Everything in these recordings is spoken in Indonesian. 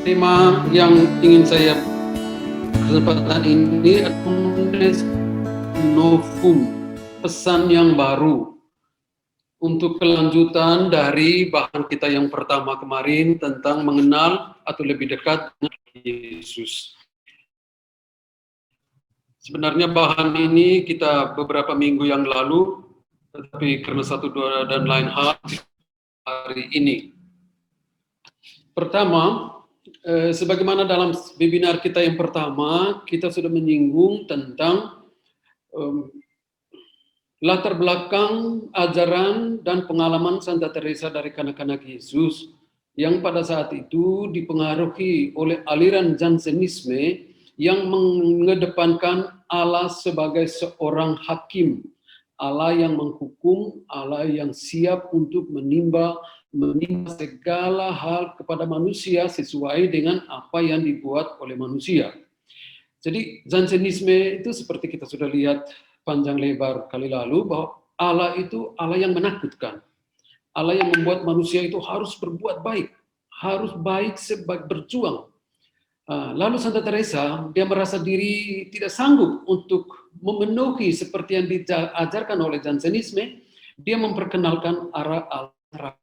Tema yang ingin saya kesempatan ini adalah novum, pesan yang baru untuk kelanjutan dari bahan kita yang pertama kemarin tentang mengenal atau lebih dekat dengan Yesus. Sebenarnya bahan ini kita beberapa minggu yang lalu, tetapi karena satu dua dan lain hal hari ini. Pertama, sebagaimana dalam webinar kita yang pertama, kita sudah menyinggung tentang latar belakang ajaran dan pengalaman Santa Teresa dari kanak-kanak Yesus yang pada saat itu dipengaruhi oleh aliran Jansenisme yang mengedepankan Allah sebagai seorang hakim, Allah yang menghukum, Allah yang siap untuk menimba segala hal kepada manusia sesuai dengan apa yang dibuat oleh manusia. Jadi Jansenisme itu seperti kita sudah lihat panjang lebar kali lalu bahwa Allah itu Allah yang menakutkan. Allah yang membuat manusia itu harus berbuat baik, harus baik sebagai berjuang. Lalu Santa Teresa, dia merasa diri tidak sanggup untuk memenuhi seperti yang diajarkan oleh Jansenisme. Dia memperkenalkan arah Allah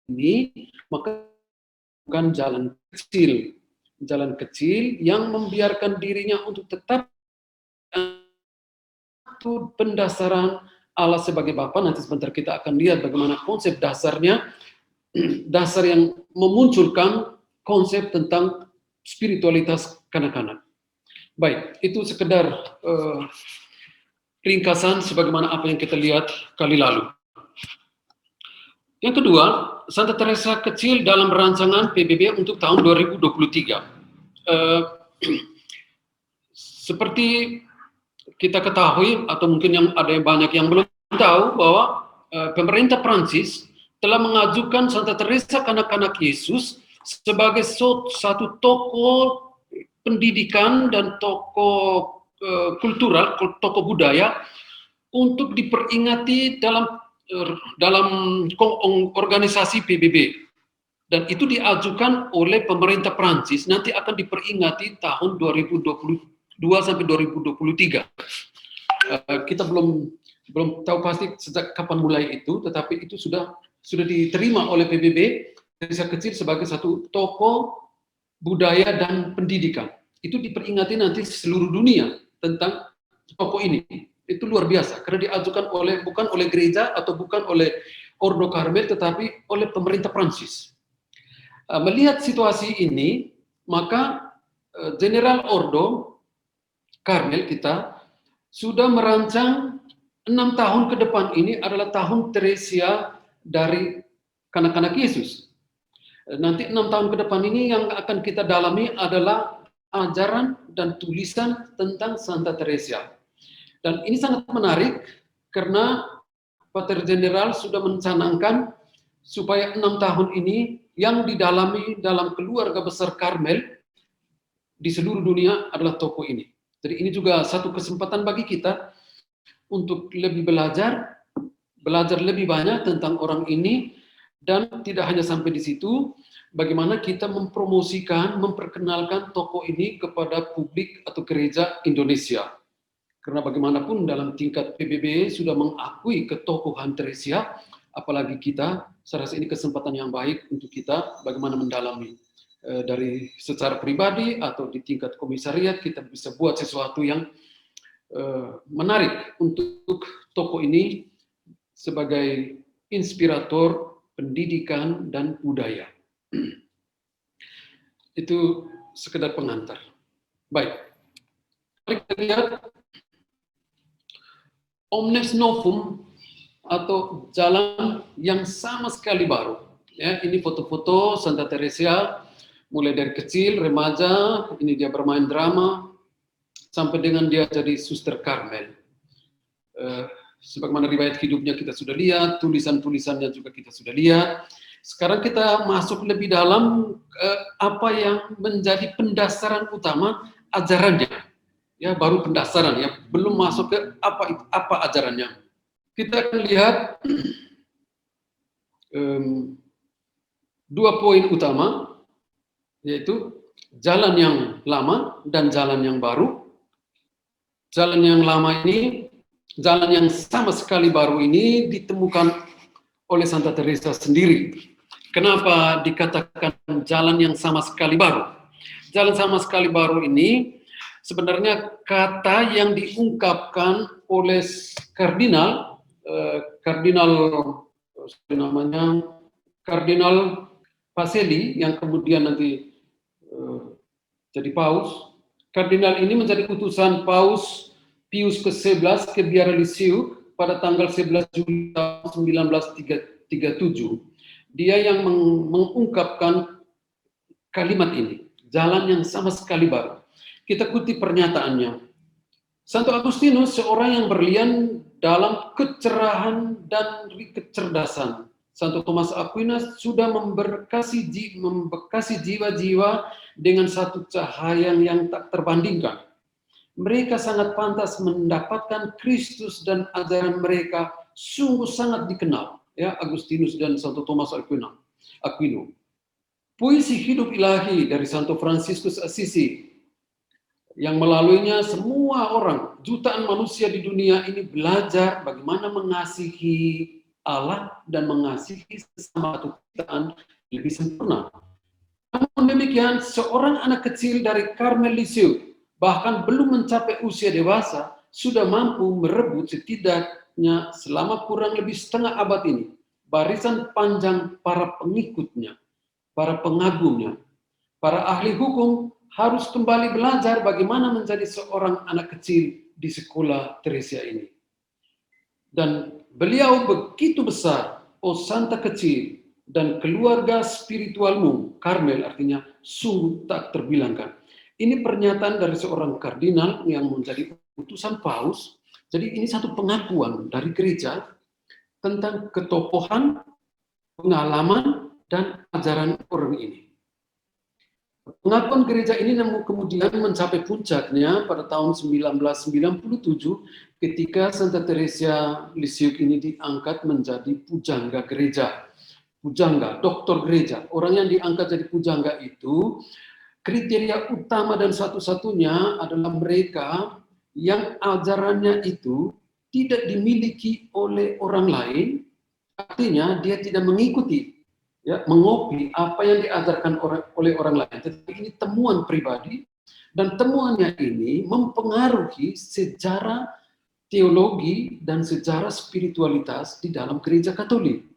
ini, maka bukan jalan kecil yang membiarkan dirinya untuk tetap pendasaran Allah sebagai Bapa. Nanti sebentar kita akan lihat bagaimana konsep dasarnya, dasar yang memunculkan konsep tentang spiritualitas kanak-kanak. Baik, itu sekedar ringkasan sebagaimana apa yang kita lihat kali lalu. Yang kedua, Santa Teresa kecil dalam rancangan PBB untuk tahun 2023. Seperti kita ketahui, atau mungkin yang ada yang banyak yang belum tahu, bahwa pemerintah Prancis telah mengajukan Santa Teresa kanak-kanak Yesus sebagai satu tokoh pendidikan dan tokoh kultural, tokoh budaya untuk diperingati dalam organisasi PBB. Dan itu diajukan oleh pemerintah Prancis, nanti akan diperingati tahun 2022 sampai 2023. Kita belum tahu pasti sejak kapan mulai itu, tetapi itu sudah diterima oleh PBB Teresa kecil sebagai satu tokoh budaya dan pendidikan. Itu diperingati nanti seluruh dunia tentang tokoh ini. Itu luar biasa karena diajukan bukan oleh gereja atau bukan oleh Ordo Karmel, tetapi oleh pemerintah Prancis. Melihat situasi ini, maka General Ordo Karmel kita sudah merancang 6 tahun ke depan ini adalah tahun Teresia dari kanak-kanak Yesus. Nanti 6 tahun ke depan ini yang akan kita dalami adalah ajaran dan tulisan tentang Santa Teresa. Dan ini sangat menarik karena Pater General sudah mencanangkan supaya 6 tahun ini yang didalami dalam keluarga besar Karmel di seluruh dunia adalah tokoh ini. Jadi ini juga satu kesempatan bagi kita untuk lebih belajar lebih banyak tentang orang ini, dan tidak hanya sampai di situ, bagaimana kita mempromosikan, memperkenalkan tokoh ini kepada publik atau gereja Indonesia. Karena bagaimanapun dalam tingkat PBB sudah mengakui ketokohan Teresia, apalagi kita, saya rasa ini kesempatan yang baik untuk kita bagaimana mendalami dari secara pribadi atau di tingkat komisariat, kita bisa buat sesuatu yang menarik untuk tokoh ini sebagai inspirator pendidikan dan budaya. Itu sekedar pengantar. Baik, mari kita lihat Omnes Novum atau jalan yang sama sekali baru. Ya, ini foto-foto Santa Teresa mulai dari kecil, remaja, ini dia bermain drama, sampai dengan dia jadi suster Karmel. Sebagaimana riwayat hidupnya kita sudah lihat, tulisan-tulisannya juga kita sudah lihat. Sekarang kita masuk lebih dalam apa yang menjadi pendasaran utama ajarannya. Ya, baru pendasaran ya, belum masuk ke apa ajarannya. Kita akan lihat dua poin utama. yaitu jalan yang lama dan jalan yang baru. Jalan yang lama ini, jalan yang sama sekali baru ini ditemukan oleh Santa Teresa sendiri. Kenapa dikatakan jalan yang sama sekali baru? Jalan sama sekali baru ini sebenarnya kata yang diungkapkan oleh Kardinal Pacelli yang kemudian nanti jadi Paus. Kardinal ini menjadi utusan Paus Pius ke-11 ke Biarritz pada tanggal 11 Juli 1937. Dia yang mengungkapkan kalimat ini, jalan yang sama sekali baru. Kita kutip pernyataannya. Santo Agustinus seorang yang berlian dalam kecerahan dan kecerdasan. Santo Thomas Aquinas sudah memberkasi jiwa-jiwa dengan satu cahaya yang tak terbandingkan. Mereka sangat pantas mendapatkan Kristus dan ajaran mereka sungguh sangat dikenal. Ya, Agustinus dan Santo Thomas Aquino. Puisi hidup ilahi dari Santo Fransiskus Assisi yang melaluinya semua orang, jutaan manusia di dunia ini belajar bagaimana mengasihi Allah dan mengasihi sesama atau ciptaan lebih sempurna. Namun demikian, seorang anak kecil dari Carmel Lisieux, bahkan belum mencapai usia dewasa, sudah mampu merebut setidaknya selama kurang lebih setengah abad ini barisan panjang para pengikutnya, para pengagumnya. Para ahli hukum harus kembali belajar bagaimana menjadi seorang anak kecil di sekolah Teresia ini. Dan beliau begitu besar, oh Santa kecil, dan keluarga spiritualmu, Karmel, artinya sungguh tak terbilangkan. Ini pernyataan dari seorang kardinal yang menjadi utusan Paus. Jadi ini satu pengakuan dari gereja tentang ketokohan, pengalaman, dan ajaran orang ini. Pengakuan gereja ini namun kemudian mencapai puncaknya pada tahun 1997 ketika Santa Teresa Lisieux ini diangkat menjadi pujangga gereja. Pujangga, doktor gereja. Orang yang diangkat jadi pujangga itu kriteria utama dan satu-satunya adalah mereka yang ajarannya itu tidak dimiliki oleh orang lain, artinya dia tidak mengikuti, ya, mengopi apa yang diajarkan oleh orang lain. Tetapi ini temuan pribadi, dan temuannya ini mempengaruhi sejarah teologi dan sejarah spiritualitas di dalam gereja Katolik.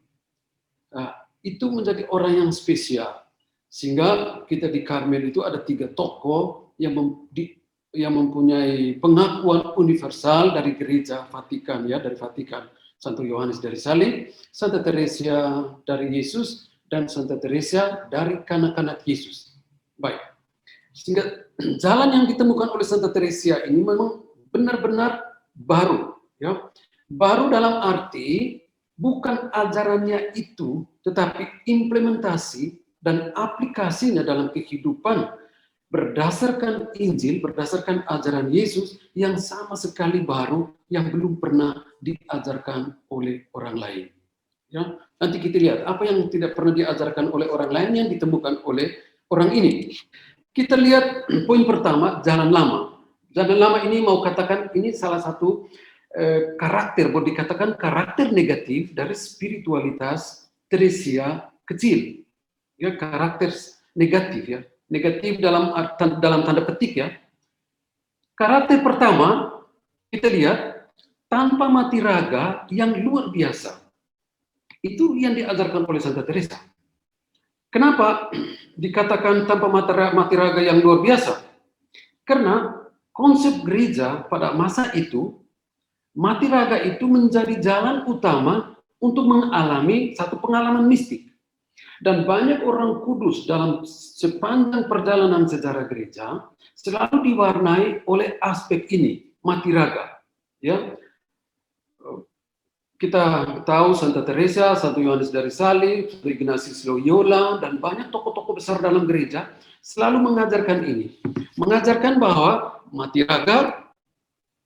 Nah, itu menjadi orang yang spesial. Sehingga kita di Karmel itu ada 3 tokoh yang mempunyai pengakuan universal dari gereja Vatikan, ya, dari Vatikan. Santo Yohanes dari Salib, Santa Teresa dari Yesus, dan Santa Teresa dari kanak-kanak Yesus. Baik. Sehingga jalan yang ditemukan oleh Santa Teresa ini memang benar-benar baru, ya. Baru dalam arti bukan ajarannya itu, tetapi implementasi dan aplikasinya dalam kehidupan berdasarkan Injil, berdasarkan ajaran Yesus yang sama sekali baru, yang belum pernah diajarkan oleh orang lain. Ya, nanti kita lihat apa yang tidak pernah diajarkan oleh orang lain yang ditemukan oleh orang ini. Kita lihat poin pertama, jalan lama. Jalan lama ini mau katakan ini salah satu karakter, boleh dikatakan karakter negatif dari spiritualitas Teresia kecil. Ya, karakter negatif, ya. Negatif dalam tanda petik, ya. Karakter pertama kita lihat tanpa mati raga yang luar biasa. Itu yang diajarkan oleh Santa Teresa. Kenapa dikatakan tanpa mati raga yang luar biasa? Karena konsep gereja pada masa itu, mati raga itu menjadi jalan utama untuk mengalami satu pengalaman mistik. Dan banyak orang kudus dalam sepanjang perjalanan sejarah gereja selalu diwarnai oleh aspek ini, mati raga. Ya, kita tahu Santa Teresa, Santo Yohanes dari Salib, Santo Ignatius Loyola, dan banyak tokoh-tokoh besar dalam gereja selalu mengajarkan ini. Mengajarkan bahwa mati raga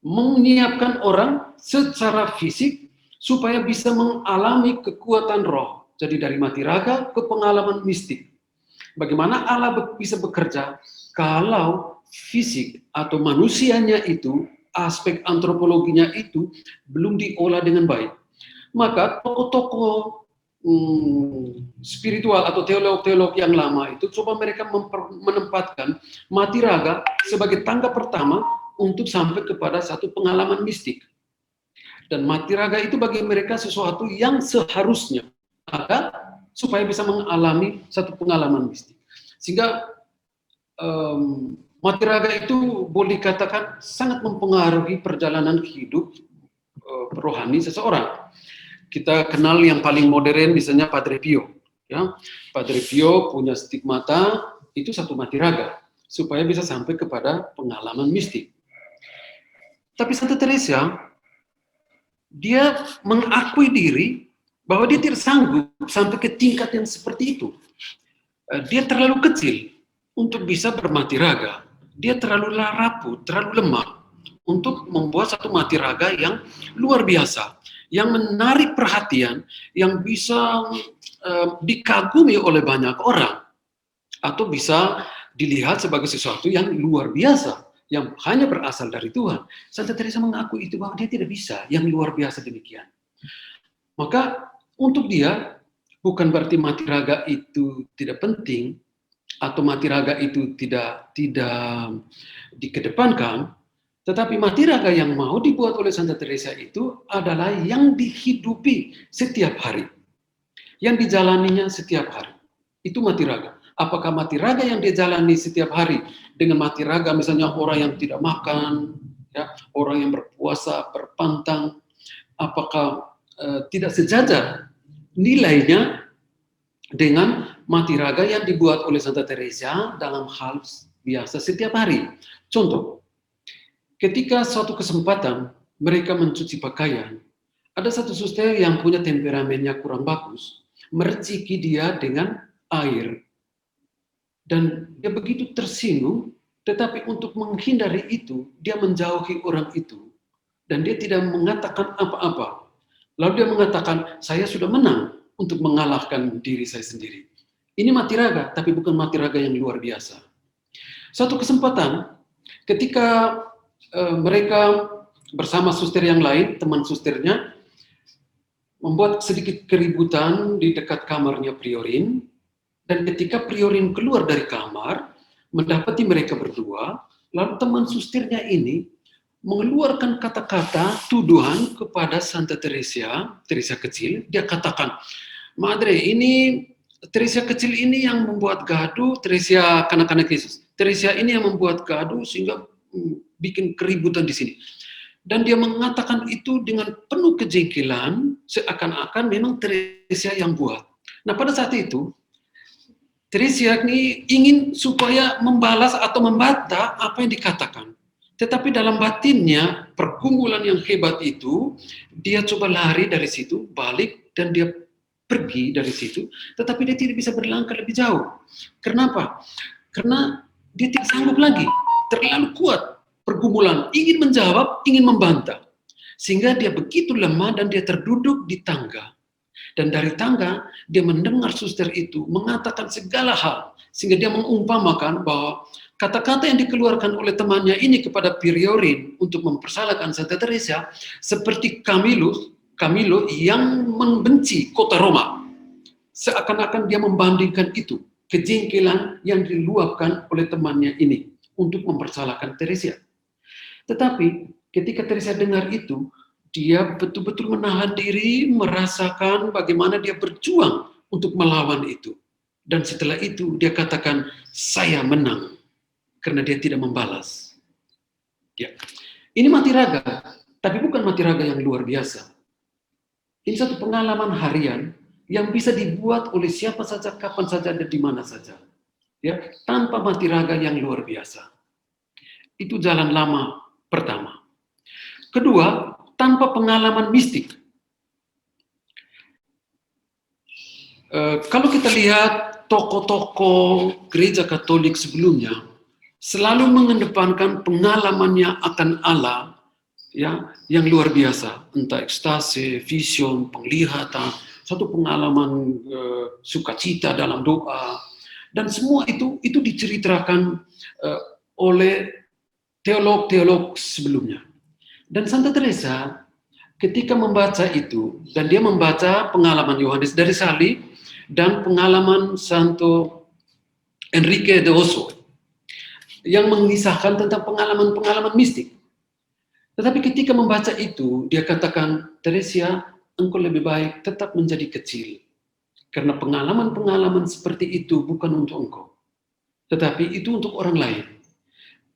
menyiapkan orang secara fisik supaya bisa mengalami kekuatan roh. Jadi dari mati raga ke pengalaman mistik. Bagaimana Allah bisa bekerja kalau fisik atau manusianya itu, aspek antropologinya itu belum diolah dengan baik. Maka tokoh-tokoh spiritual atau teolog-teolog yang lama itu coba mereka menempatkan mati raga sebagai tangga pertama untuk sampai kepada satu pengalaman mistik. Dan mati raga itu bagi mereka sesuatu yang seharusnya ada supaya bisa mengalami satu pengalaman mistik. Sehingga mati raga itu boleh dikatakan sangat mempengaruhi perjalanan hidup rohani seseorang. Kita kenal yang paling modern misalnya Padre Pio. Ya. Padre Pio punya stigmata itu satu mati raga supaya bisa sampai kepada pengalaman mistik. Tapi Santa Teresa dia mengakui diri bahwa dia tidak sanggup sampai ke tingkat yang seperti itu. Dia terlalu kecil untuk bisa bermati raga. Dia terlalu rapuh, terlalu lemah untuk membuat satu mati raga yang luar biasa, yang menarik perhatian, yang bisa dikagumi oleh banyak orang, atau bisa dilihat sebagai sesuatu yang luar biasa, yang hanya berasal dari Tuhan. Santa Teresa mengaku itu bahwa dia tidak bisa yang luar biasa demikian. Maka untuk dia, bukan berarti mati raga itu tidak penting, atau mati raga itu tidak dikedepankan, tetapi mati raga yang mau dibuat oleh Santa Teresa itu adalah yang dihidupi setiap hari, yang dijalaninya setiap hari. Itu mati raga. Apakah mati raga yang dia jalani setiap hari dengan mati raga misalnya orang yang tidak makan, ya, orang yang berpuasa, berpantang, apakah tidak sejajar nilainya dengan mati raga yang dibuat oleh Santa Teresa dalam hal biasa setiap hari? Contoh, ketika suatu kesempatan mereka mencuci pakaian, ada satu suster yang punya temperamennya kurang bagus, merciki dia dengan air. Dan dia begitu tersinggung, tetapi untuk menghindari itu, dia menjauhi orang itu. Dan dia tidak mengatakan apa-apa. Lalu dia mengatakan, saya sudah menang untuk mengalahkan diri saya sendiri. Ini mati raga, tapi bukan mati raga yang luar biasa. Suatu kesempatan, ketika mereka bersama suster yang lain, teman susternya, membuat sedikit keributan di dekat kamarnya Priorin, dan ketika Priorin keluar dari kamar, mendapati mereka berdua, lalu teman susternya ini mengeluarkan kata-kata tuduhan kepada Santa Teresa, Teresa kecil. Dia katakan, Madre, ini Teresa kecil ini yang membuat gaduh, Teresa kanak-kanak Yesus. Teresa ini yang membuat gaduh sehingga bikin keributan di sini. Dan dia mengatakan itu dengan penuh kejengkelan, seakan-akan memang Teresa yang buat. Nah, pada saat itu, Teresa ini ingin supaya membalas atau membantah apa yang dikatakan. Tetapi dalam batinnya, pergumulan yang hebat itu, dia coba lari dari situ, balik, dan dia pergi dari situ, tetapi dia tidak bisa berlangkah lebih jauh. Kenapa? Karena dia tidak sanggup lagi, terlalu kuat pergumulan, ingin menjawab, ingin membantah. Sehingga dia begitu lemah dan dia terduduk di tangga. Dan dari tangga, dia mendengar suster itu mengatakan segala hal. Sehingga dia mengumpamakan bahwa kata-kata yang dikeluarkan oleh temannya ini kepada Priorin untuk mempersalahkan Santa Teresa seperti Camilo yang membenci kota Roma. Seakan-akan dia membandingkan itu, kejengkelan yang diluapkan oleh temannya ini untuk mempersalahkan Teresa. Tetapi ketika Teresa dengar itu, dia betul-betul menahan diri, merasakan bagaimana dia berjuang untuk melawan itu. Dan setelah itu dia katakan, saya menang, karena dia tidak membalas. Ya. Ini mati raga, tapi bukan mati raga yang luar biasa. Ini satu pengalaman harian yang bisa dibuat oleh siapa saja, kapan saja, dan di mana saja. Ya, tanpa mati raga yang luar biasa. Itu jalan lama pertama. Kedua, tanpa pengalaman mistik. Kalau kita lihat tokoh-tokoh gereja Katolik sebelumnya, selalu mengedepankan pengalamannya akan Allah, ya, yang luar biasa, entah ekstase, vision, penglihatan, satu pengalaman sukacita dalam doa, Dan semua itu diceritakan oleh teolog-teolog sebelumnya. Dan Santa Teresa ketika membaca itu, dan dia membaca pengalaman Yohanes dari Salib dan pengalaman Santo Enrique de Oso yang mengisahkan tentang pengalaman-pengalaman mistik. Tetapi ketika membaca itu, dia katakan, Teresia, engkau lebih baik tetap menjadi kecil. Karena pengalaman-pengalaman seperti itu bukan untuk engkau. Tetapi itu untuk orang lain.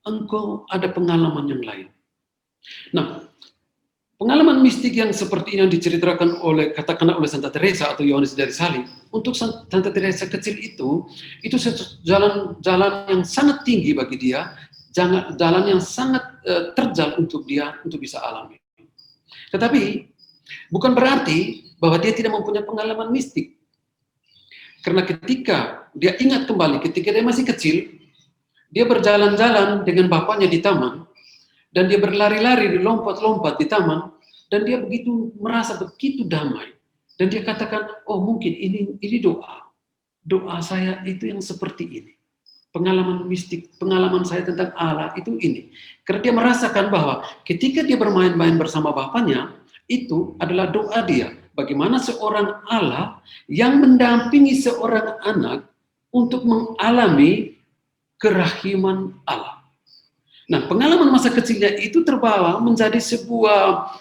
Engkau ada pengalaman yang lain. Nah, pengalaman mistik yang seperti ini yang diceritakan oleh, katakanlah oleh Santa Teresa atau Yohanes dari Salib, untuk Santa Teresa kecil itu jalan yang sangat tinggi bagi dia, jalan yang sangat terjal untuk dia untuk bisa alami. Tetapi bukan berarti bahwa dia tidak mempunyai pengalaman mistik. Karena ketika dia ingat kembali, ketika dia masih kecil, dia berjalan-jalan dengan bapaknya di taman, dan dia berlari-lari, lompat-lompat di taman, dan dia merasa begitu damai. Dan dia katakan, oh mungkin ini doa saya itu yang seperti ini. Pengalaman mistik, pengalaman saya tentang Allah itu ini. Karena dia merasakan bahwa ketika dia bermain-main bersama bapaknya, itu adalah doa dia. Bagaimana seorang Allah yang mendampingi seorang anak untuk mengalami kerahiman Allah. Nah, pengalaman masa kecilnya itu terbawa menjadi sebuah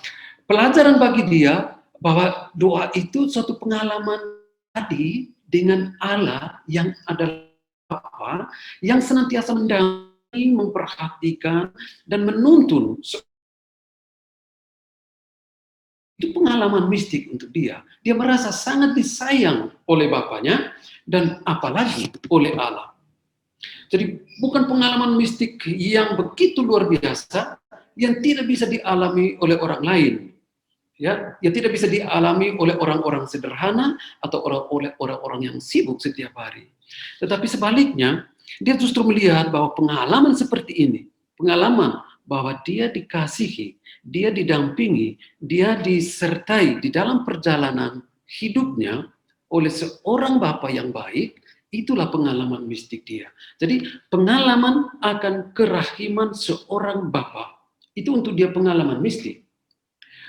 pelajaran bagi dia bahwa doa itu suatu pengalaman tadi dengan Allah yang adalah Bapa yang senantiasa mendampingi, memperhatikan dan menuntun. Itu pengalaman mistik untuk dia. Dia merasa sangat disayang oleh bapaknya dan apalagi oleh Allah. Jadi bukan pengalaman mistik yang begitu luar biasa yang tidak bisa dialami oleh orang lain. Ya, yang tidak bisa dialami oleh orang-orang sederhana atau oleh orang-orang yang sibuk setiap hari. Tetapi sebaliknya, dia justru melihat bahwa pengalaman seperti ini, pengalaman bahwa dia dikasihi, dia didampingi, dia disertai di dalam perjalanan hidupnya oleh seorang Bapa yang baik, itulah pengalaman mistik dia. Jadi pengalaman akan kerahiman seorang Bapa, itu untuk dia pengalaman mistik.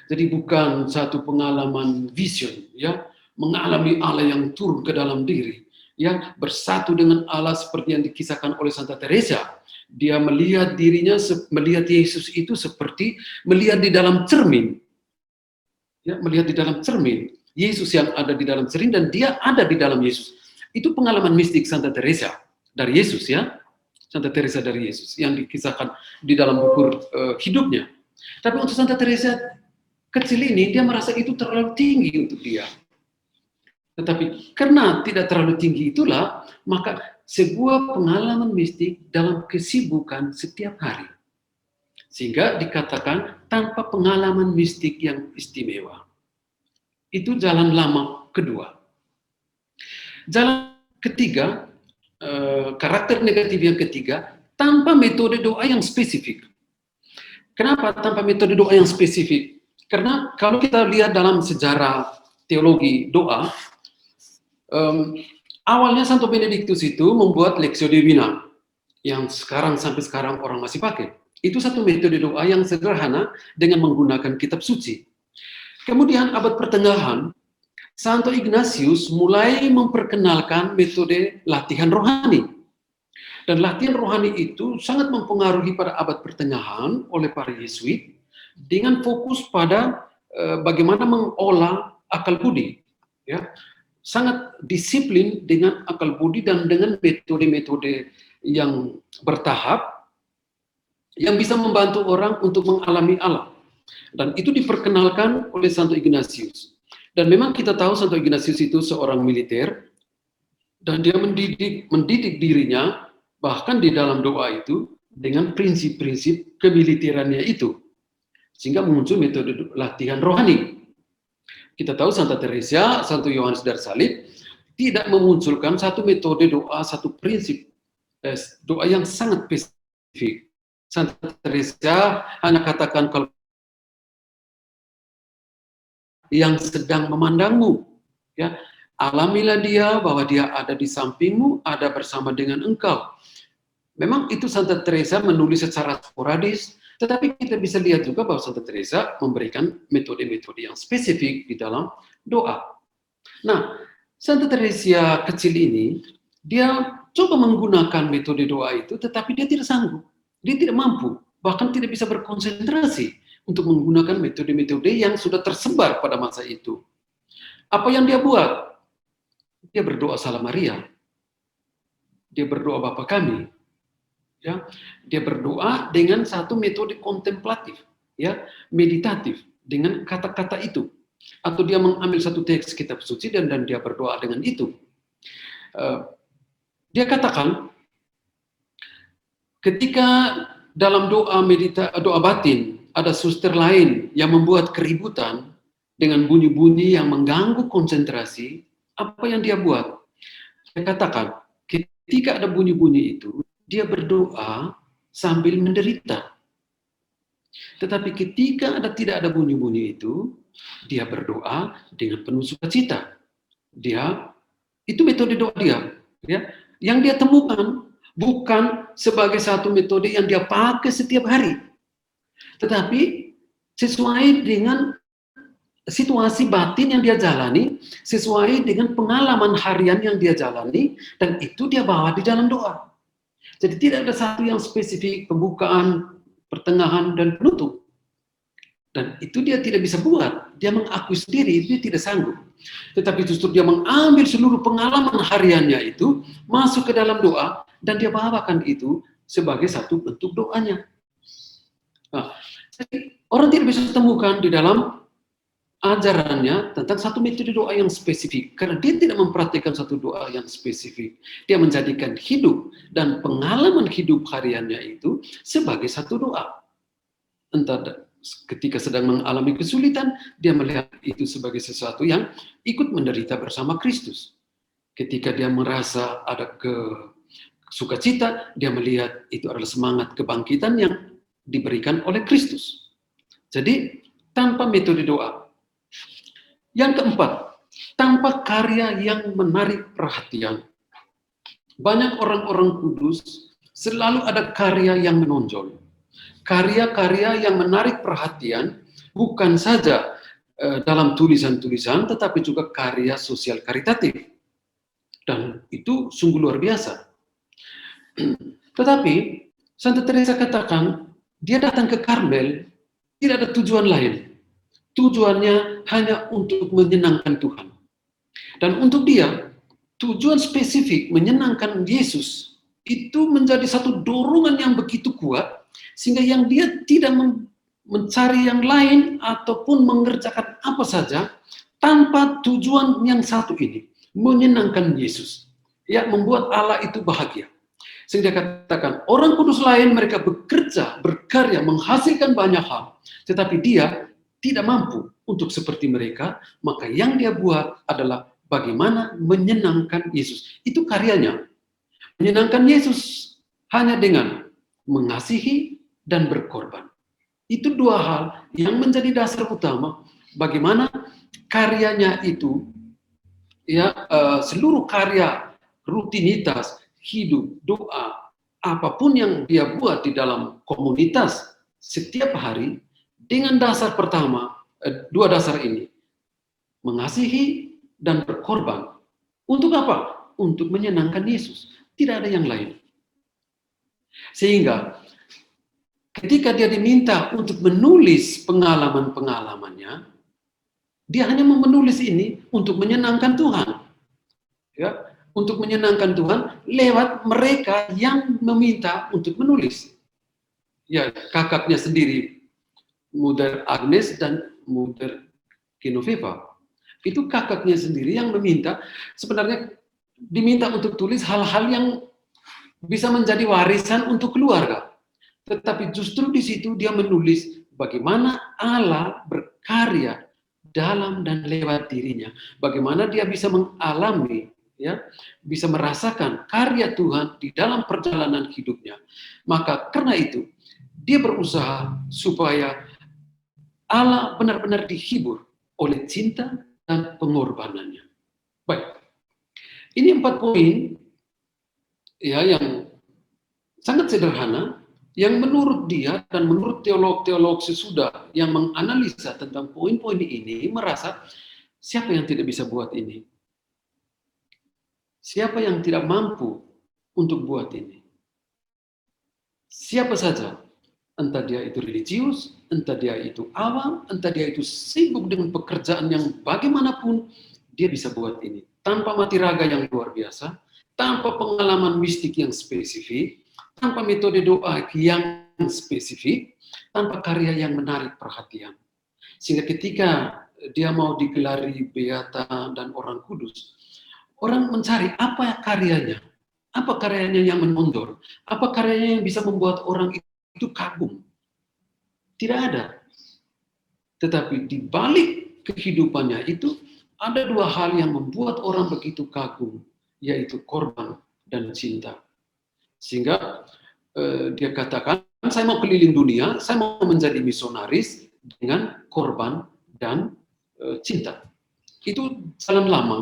Jadi bukan satu pengalaman vision, ya, mengalami Allah yang turun ke dalam diri, ya, bersatu dengan Allah seperti yang dikisahkan oleh Santa Teresa. Dia melihat dirinya, melihat Yesus itu seperti melihat di dalam cermin, ya, melihat di dalam cermin. Yesus yang ada di dalam cermin dan dia ada di dalam Yesus. Itu pengalaman mistik Santa Teresa dari Yesus, ya, Santa Teresa dari Yesus yang dikisahkan di dalam buku hidupnya. Tapi untuk Santa Teresa kecil ini, dia merasa itu terlalu tinggi untuk dia. Tetapi karena tidak terlalu tinggi itulah, maka sebuah pengalaman mistik dalam kesibukan setiap hari. Sehingga dikatakan tanpa pengalaman mistik yang istimewa. Itu jalan lama kedua. Jalan ketiga, karakter negatif yang ketiga, tanpa metode doa yang spesifik. Kenapa tanpa metode doa yang spesifik? Karena kalau kita lihat dalam sejarah teologi doa, awalnya Santo Benediktus itu membuat Lectio Divina yang sampai sekarang orang masih pakai. Itu satu metode doa yang sederhana dengan menggunakan kitab suci. Kemudian abad pertengahan, Santo Ignatius mulai memperkenalkan metode latihan rohani. Dan latihan rohani itu sangat mempengaruhi pada abad pertengahan oleh para Yesuit, dengan fokus pada bagaimana mengolah akal budi, ya, sangat disiplin dengan akal budi dan dengan metode-metode yang bertahap yang bisa membantu orang untuk mengalami Allah. Dan itu diperkenalkan oleh Santo Ignatius. Dan memang kita tahu Santo Ignatius itu seorang militer dan dia mendidik dirinya bahkan di dalam doa itu dengan prinsip-prinsip kemiliterannya itu. Sehingga muncul metode latihan rohani. Kita tahu Santa Teresa, Santo Yohanes dari Salib tidak memunculkan satu metode doa, satu prinsip doa yang sangat spesifik. Santa Teresa hanya katakan kalau yang sedang memandangmu, ya, Alamilah dia bahwa dia ada di sampingmu, ada bersama dengan engkau. Memang itu Santa Teresa menulis secara sporadis, tetapi kita bisa lihat juga bahwa Santa Teresa memberikan metode-metode yang spesifik di dalam doa. Nah, Santa Teresa kecil ini, dia coba menggunakan metode doa itu, tetapi dia tidak sanggup. Dia tidak mampu, bahkan tidak bisa berkonsentrasi untuk menggunakan metode-metode yang sudah tersebar pada masa itu. Apa yang dia buat? Dia berdoa Salam Maria. Dia berdoa Bapa Kami. Ya, dia berdoa dengan satu metode kontemplatif, ya, meditatif dengan kata-kata itu. Atau dia mengambil satu teks kitab suci dan dia berdoa dengan itu. Dia katakan ketika dalam doa batin ada suster lain yang membuat keributan dengan bunyi-bunyi yang mengganggu konsentrasi, apa yang dia buat? Dia katakan, ketika ada bunyi-bunyi itu, dia berdoa sambil menderita. Tetapi ketika tidak ada bunyi-bunyi itu, dia berdoa dengan penuh sukacita. Itu metode doa dia. Ya. Yang dia temukan bukan sebagai satu metode yang dia pakai setiap hari. Tetapi sesuai dengan situasi batin yang dia jalani, sesuai dengan pengalaman harian yang dia jalani, dan itu dia bawa di dalam doa. Jadi tidak ada satu yang spesifik, pembukaan, pertengahan, dan penutup. Dan itu dia tidak bisa buat. Dia mengakui sendiri, dia tidak sanggup. Tetapi justru dia mengambil seluruh pengalaman hariannya itu, masuk ke dalam doa, dan dia bawakan itu sebagai satu bentuk doanya. Nah, jadi orang tidak bisa temukan di dalam ajarannya tentang satu metode doa yang spesifik, karena dia tidak mempraktikkan satu doa yang spesifik. Dia menjadikan hidup dan pengalaman hidup hariannya itu sebagai satu doa. Entah ketika sedang mengalami kesulitan, dia melihat itu sebagai sesuatu yang ikut menderita bersama Kristus. Ketika dia merasa ada sukacita, dia melihat itu adalah semangat kebangkitan yang diberikan oleh Kristus. Jadi tanpa metode doa. Yang keempat, tanpa karya yang menarik perhatian. Banyak orang-orang kudus selalu ada karya yang menonjol. Karya-karya yang menarik perhatian bukan saja dalam tulisan-tulisan, tetapi juga karya sosial karitatif. Dan itu sungguh luar biasa. Tetapi Santa Teresa katakan, dia datang ke Karmel tidak ada tujuan lain. Tujuannya hanya untuk menyenangkan Tuhan. Dan untuk dia, tujuan spesifik menyenangkan Yesus itu menjadi satu dorongan yang begitu kuat, sehingga yang dia tidak mencari yang lain ataupun mengerjakan apa saja tanpa tujuan yang satu ini, menyenangkan Yesus. Ya, membuat Allah itu bahagia. Sehingga katakan, orang kudus lain mereka bekerja, berkarya, menghasilkan banyak hal. Tetapi dia tidak mampu untuk seperti mereka, maka yang dia buat adalah bagaimana menyenangkan Yesus. Itu karyanya. Menyenangkan Yesus hanya dengan mengasihi dan berkorban. Itu dua hal yang menjadi dasar utama bagaimana karyanya itu, ya, seluruh karya, rutinitas, hidup, doa, apapun yang dia buat di dalam komunitas setiap hari, dengan dasar pertama, dua dasar ini, mengasihi dan berkorban. Untuk apa? Untuk menyenangkan Yesus. Tidak ada yang lain. Sehingga ketika dia diminta untuk menulis pengalaman-pengalamannya, dia hanya menulis ini untuk menyenangkan Tuhan. Ya, untuk menyenangkan Tuhan lewat mereka yang meminta untuk menulis. Ya, kakaknya sendiri, Mother Agnes dan Mother Genoveva. Itu kakaknya sendiri yang meminta, sebenarnya diminta untuk tulis hal-hal yang bisa menjadi warisan untuk keluarga. Tetapi justru di situ dia menulis bagaimana Allah berkarya dalam dan lewat dirinya. Bagaimana dia bisa mengalami, ya, bisa merasakan karya Tuhan di dalam perjalanan hidupnya. Maka karena itu, dia berusaha supaya Allah benar-benar dihibur oleh cinta dan pengorbanannya. Baik, ini 4 poin ya yang sangat sederhana, yang menurut dia dan menurut teolog-teolog sesudah yang menganalisa tentang poin-poin ini merasa siapa yang tidak bisa buat ini? Siapa yang tidak mampu untuk buat ini? Siapa saja, entah dia itu religius, entah dia itu awam, entah dia itu sibuk dengan pekerjaan yang bagaimanapun, dia bisa buat ini. Tanpa mati raga yang luar biasa, tanpa pengalaman mistik yang spesifik, tanpa metode doa yang spesifik, tanpa karya yang menarik perhatian. Sehingga ketika dia mau digelari beata dan orang kudus, orang mencari apa karyanya. Apa karyanya yang menonjol? Apa karyanya yang bisa membuat orang itu kagum? Tidak ada. Tetapi di balik kehidupannya itu ada 2 hal yang membuat orang begitu kagum, yaitu korban dan cinta. Sehingga dia katakan, saya mau keliling dunia, saya mau menjadi misionaris dengan korban dan cinta. Itu jalan lama.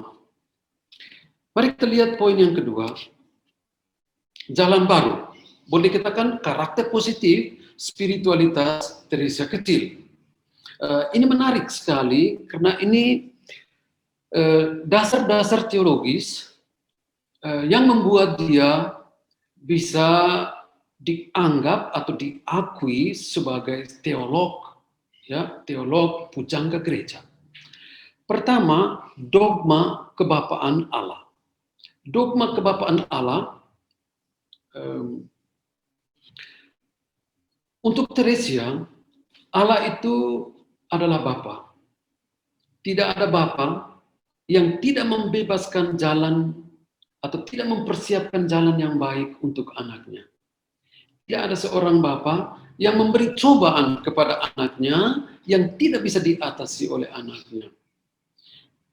Mari kita lihat poin yang kedua. Jalan baru. Boleh dikatakan karakter positif spiritualitas Teresa kecil. Ini menarik sekali karena ini dasar-dasar teologis yang membuat dia bisa dianggap atau diakui sebagai teolog, ya, teolog pujangga gereja. Pertama, dogma kebapaan Allah. Dogma kebapaan Allah untuk Teresa, Allah itu adalah Bapa. Tidak ada Bapa yang tidak membebaskan jalan atau tidak mempersiapkan jalan yang baik untuk anaknya. Tidak ada seorang Bapa yang memberi cobaan kepada anaknya yang tidak bisa diatasi oleh anaknya.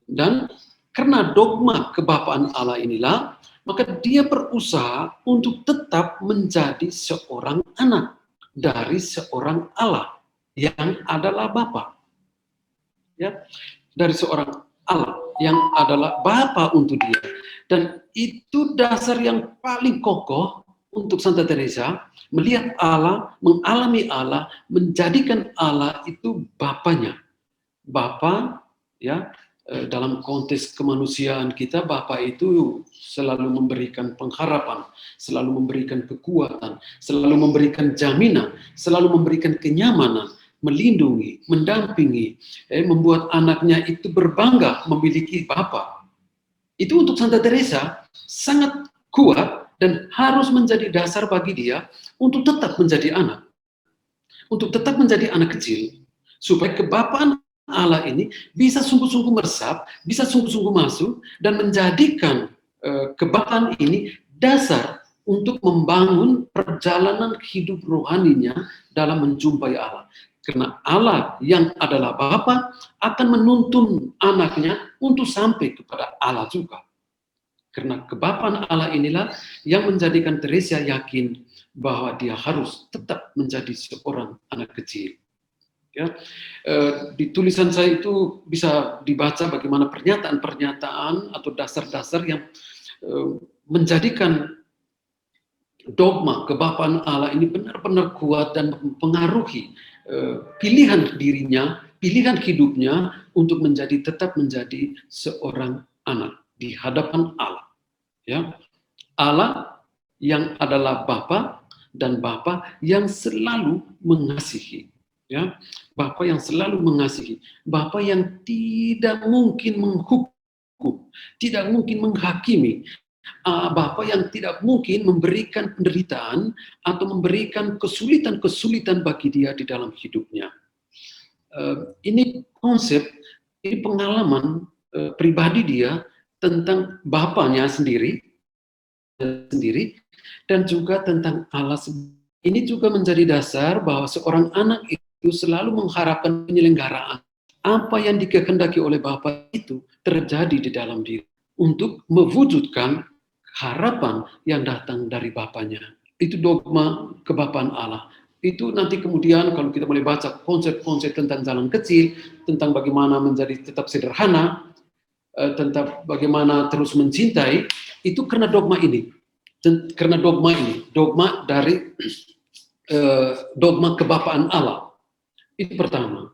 Dan karena dogma kebapaan Allah inilah, maka dia berusaha untuk tetap menjadi seorang anak dari seorang Allah yang adalah Bapa. Ya, dari seorang Allah yang adalah Bapa untuk dia. Dan itu dasar yang paling kokoh untuk Santa Teresa, melihat Allah, mengalami Allah, menjadikan Allah itu Bapanya. Bapa, ya, dalam konteks kemanusiaan kita, Bapa itu selalu memberikan pengharapan, selalu memberikan kekuatan, selalu memberikan jaminan, selalu memberikan kenyamanan, melindungi, mendampingi, membuat anaknya itu berbangga memiliki Bapa. Itu untuk Santa Teresa sangat kuat dan harus menjadi dasar bagi dia untuk tetap menjadi anak, untuk tetap menjadi anak kecil, supaya kebapaan Allah ini bisa sungguh-sungguh meresap, bisa sungguh-sungguh masuk dan menjadikan kebapaan ini dasar untuk membangun perjalanan hidup rohaninya dalam menjumpai Allah. Karena Allah yang adalah Bapa akan menuntun anaknya untuk sampai kepada Allah juga. Karena kebapaan Allah inilah yang menjadikan Teresa yakin bahwa dia harus tetap menjadi seorang anak kecil. Ya, di tulisan saya itu bisa dibaca bagaimana pernyataan-pernyataan atau dasar-dasar yang menjadikan dogma kebapaan Allah ini benar-benar kuat dan mempengaruhi pilihan dirinya, pilihan hidupnya untuk tetap menjadi seorang anak di hadapan Allah. Ya, Allah yang adalah Bapa dan Bapa yang selalu mengasihi. Ya, Bapa yang selalu mengasihi, Bapa yang tidak mungkin menghukum, tidak mungkin menghakimi, Bapa yang tidak mungkin memberikan penderitaan atau memberikan kesulitan-kesulitan bagi dia di dalam hidupnya. Ini konsep, ini pengalaman pribadi dia tentang Bapanya sendiri dan juga tentang Allah sendiri. Ini juga menjadi dasar bahwa seorang anak itu selalu mengharapkan penyelenggaraan. Apa yang dikehendaki oleh Bapa itu terjadi di dalam diri untuk mewujudkan harapan yang datang dari Bapanya. Itu dogma kebapaan Allah. Itu nanti kemudian kalau kita mulai baca konsep-konsep tentang jalan kecil, tentang bagaimana menjadi tetap sederhana, tentang bagaimana terus mencintai, itu karena dogma ini. Karena dogma dari dogma kebapaan Allah. Itu pertama.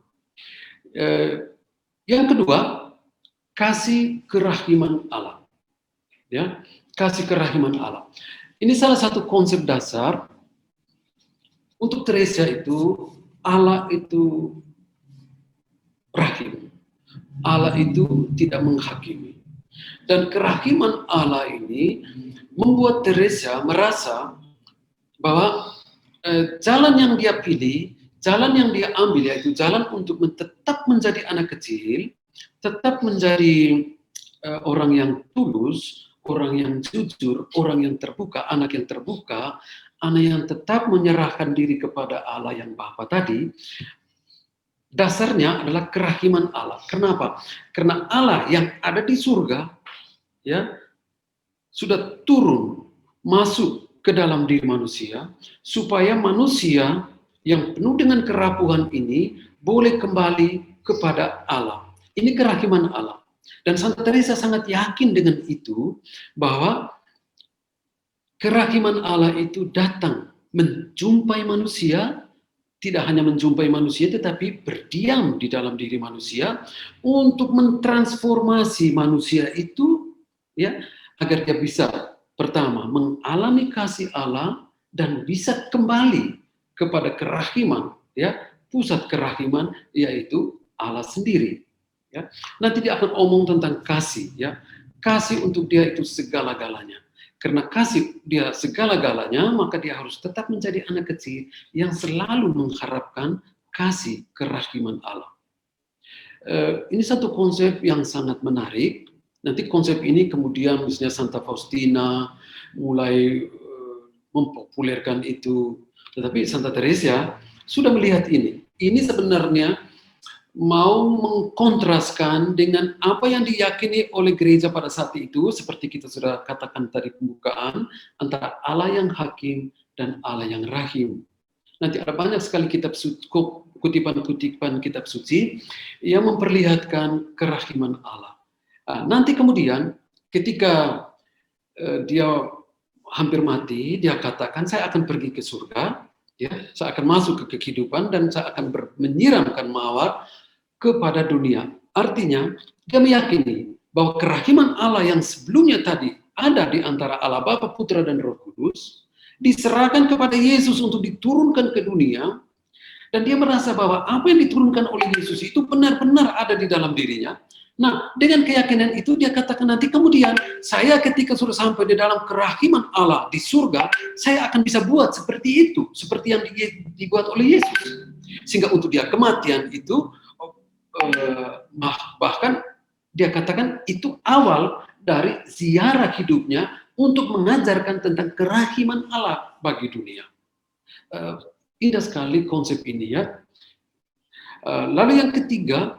Yang kedua, kasih kerahiman Allah. Ya, kasih kerahiman Allah. Ini salah satu konsep dasar untuk Teresa itu. Allah itu rahim. Allah itu tidak menghakimi. Dan kerahiman Allah ini membuat Teresa merasa bahwa jalan yang dia pilih, jalan yang dia ambil, yaitu jalan untuk tetap menjadi anak kecil, tetap menjadi orang yang tulus, orang yang jujur, orang yang terbuka, anak yang terbuka, anak yang tetap menyerahkan diri kepada Allah yang Bapa tadi. Dasarnya adalah kerahiman Allah. Kenapa? Karena Allah yang ada di surga, ya, sudah turun masuk ke dalam diri manusia, supaya manusia yang penuh dengan kerapuhan ini boleh kembali kepada Allah. Ini kerahiman Allah. Dan Santa Teresa sangat yakin dengan itu, bahwa kerahiman Allah itu datang menjumpai manusia, tidak hanya menjumpai manusia, tetapi berdiam di dalam diri manusia untuk mentransformasi manusia itu, ya, agar dia bisa pertama mengalami kasih Allah dan bisa kembali kepada kerahiman, ya, pusat kerahiman yaitu Allah sendiri. Ya. Nanti dia akan omong tentang kasih, ya, kasih untuk dia itu segala-galanya. Karena kasih dia segala-galanya, maka dia harus tetap menjadi anak kecil yang selalu mengharapkan kasih kerahiman Allah. Ini satu konsep yang sangat menarik. Nanti konsep ini kemudian misalnya Santa Faustina mulai mempopulerkan itu. Tetapi Santa Teresa sudah melihat ini. Ini sebenarnya mau mengkontraskan dengan apa yang diyakini oleh gereja pada saat itu, seperti kita sudah katakan tadi pembukaan, antara Allah yang hakim dan Allah yang rahim. Nanti ada banyak sekali kitab kutipan-kutipan kitab suci yang memperlihatkan kerahiman Allah. Nanti kemudian ketika dia hampir mati, dia katakan, saya akan pergi ke surga, ya, saya akan masuk ke kehidupan dan saya akan menyiramkan mawar kepada dunia. Artinya, dia meyakini bahwa kerahiman Allah yang sebelumnya tadi ada di antara Allah Bapa, Putra, dan Roh Kudus, diserahkan kepada Yesus untuk diturunkan ke dunia, dan dia merasa bahwa apa yang diturunkan oleh Yesus itu benar-benar ada di dalam dirinya. Nah, dengan keyakinan itu dia katakan nanti kemudian, saya ketika sudah sampai di dalam kerahiman Allah di surga, saya akan bisa buat seperti itu, seperti yang dibuat oleh Yesus. Sehingga untuk dia kematian itu, bahkan dia katakan itu awal dari ziarah hidupnya untuk mengajarkan tentang kerahiman Allah bagi dunia. Indah sekali konsep ini, ya. Lalu yang ketiga,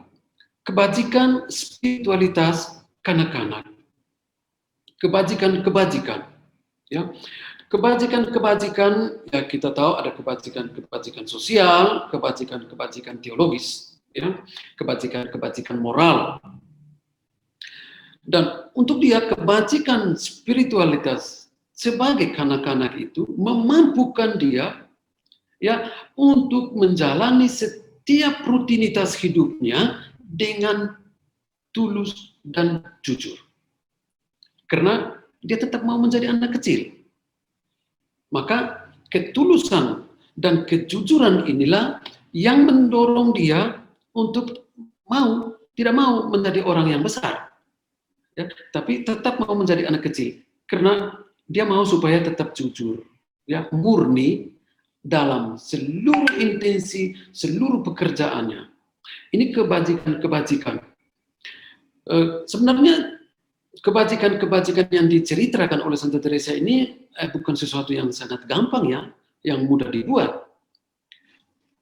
kebajikan spiritualitas kanak-kanak. Kebajikan-kebajikan, ya. Kebajikan-kebajikan, ya, kita tahu ada kebajikan-kebajikan sosial, kebajikan-kebajikan teologis, ya, kebajikan-kebajikan moral. Dan untuk dia kebajikan spiritualitas sebagai kanak-kanak itu memampukan dia, ya, untuk menjalani setiap rutinitas hidupnya dengan tulus dan jujur. Karena dia tetap mau menjadi anak kecil. Maka ketulusan dan kejujuran inilah yang mendorong dia untuk tidak mau menjadi orang yang besar, ya, tapi tetap mau menjadi anak kecil. Karena dia mau supaya tetap jujur, ya, murni dalam seluruh intensi, seluruh pekerjaannya. Ini kebajikan-kebajikan. Sebenarnya kebajikan-kebajikan yang diceritakan oleh Santa Teresa ini bukan sesuatu yang sangat gampang, ya, yang mudah dibuat.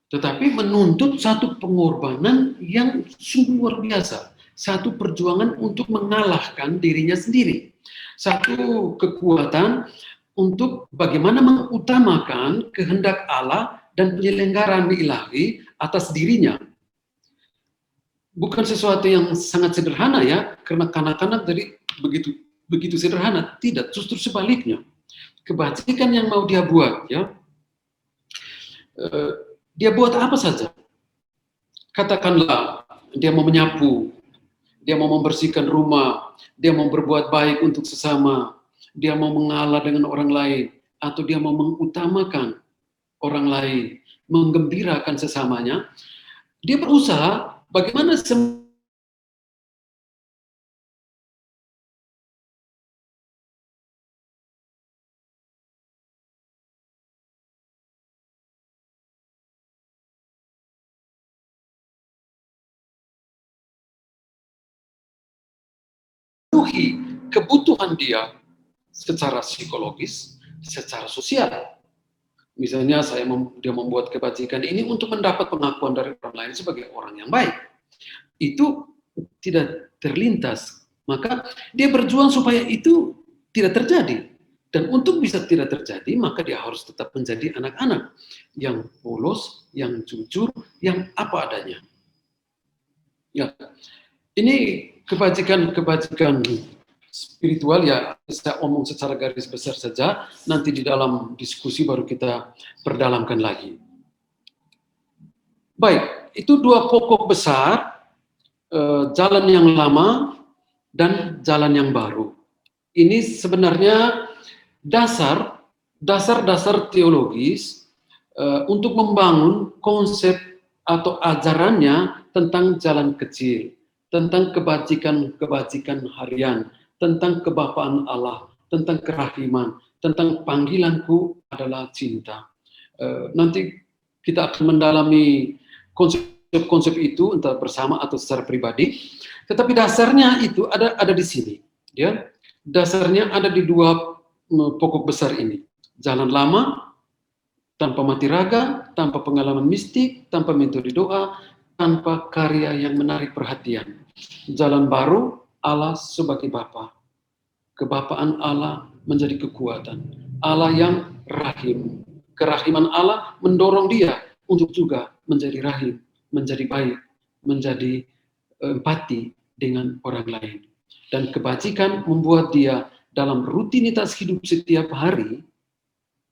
Tetapi menuntut satu pengorbanan yang sungguh luar biasa. Satu perjuangan untuk mengalahkan dirinya sendiri. Satu kekuatan untuk bagaimana mengutamakan kehendak Allah dan penyelenggaraan ilahi atas dirinya. bukan sesuatu yang sangat sederhana ya, karena kanak-kanak dari begitu sederhana. Tidak, justru sebaliknya. Kebajikan yang mau dia buat ya, dia buat apa saja. Katakanlah dia mau menyapu, dia mau membersihkan rumah, dia mau berbuat baik untuk sesama, dia mau mengalah dengan orang lain, atau dia mau mengutamakan orang lain, menggembirakan sesamanya. Dia berusaha bagaimana memenuhi kebutuhan dia secara psikologis, secara sosial. Misalnya dia membuat kebajikan ini untuk mendapat pengakuan dari orang lain sebagai orang yang baik. Itu tidak terlintas. Maka dia berjuang supaya itu tidak terjadi. Dan untuk bisa tidak terjadi, maka dia harus tetap menjadi anak-anak yang polos, yang jujur, yang apa adanya. Ya, ini kebajikan spiritual ya, saya omong secara garis besar saja, nanti di dalam diskusi baru kita perdalamkan lagi. Baik, itu dua pokok besar, jalan yang lama dan jalan yang baru. Ini sebenarnya dasar-dasar teologis untuk membangun konsep atau ajarannya tentang jalan kecil, tentang kebajikan harian, tentang kebapaan Allah, tentang kerahiman, tentang panggilanku adalah cinta. Nanti kita akan mendalami konsep-konsep itu entah bersama atau secara pribadi, tetapi dasarnya itu ada di sini, ya. Dasarnya ada di dua pokok besar ini. Jalan lama tanpa mati raga, tanpa pengalaman mistik, tanpa metode doa, tanpa karya yang menarik perhatian. Jalan baru, Allah sebagai Bapa. Kebapaan Allah menjadi kekuatan. Allah yang rahim. Kerahiman Allah mendorong dia untuk juga menjadi rahim, menjadi baik, menjadi empati dengan orang lain. Dan kebajikan membuat dia dalam rutinitas hidup setiap hari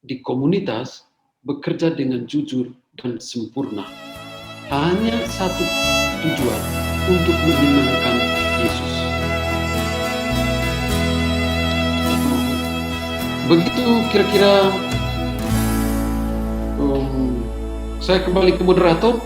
di komunitas bekerja dengan jujur dan sempurna. Hanya satu tujuan, untuk menyenangkan Yesus. Begitu kira-kira saya kembali ke moderator.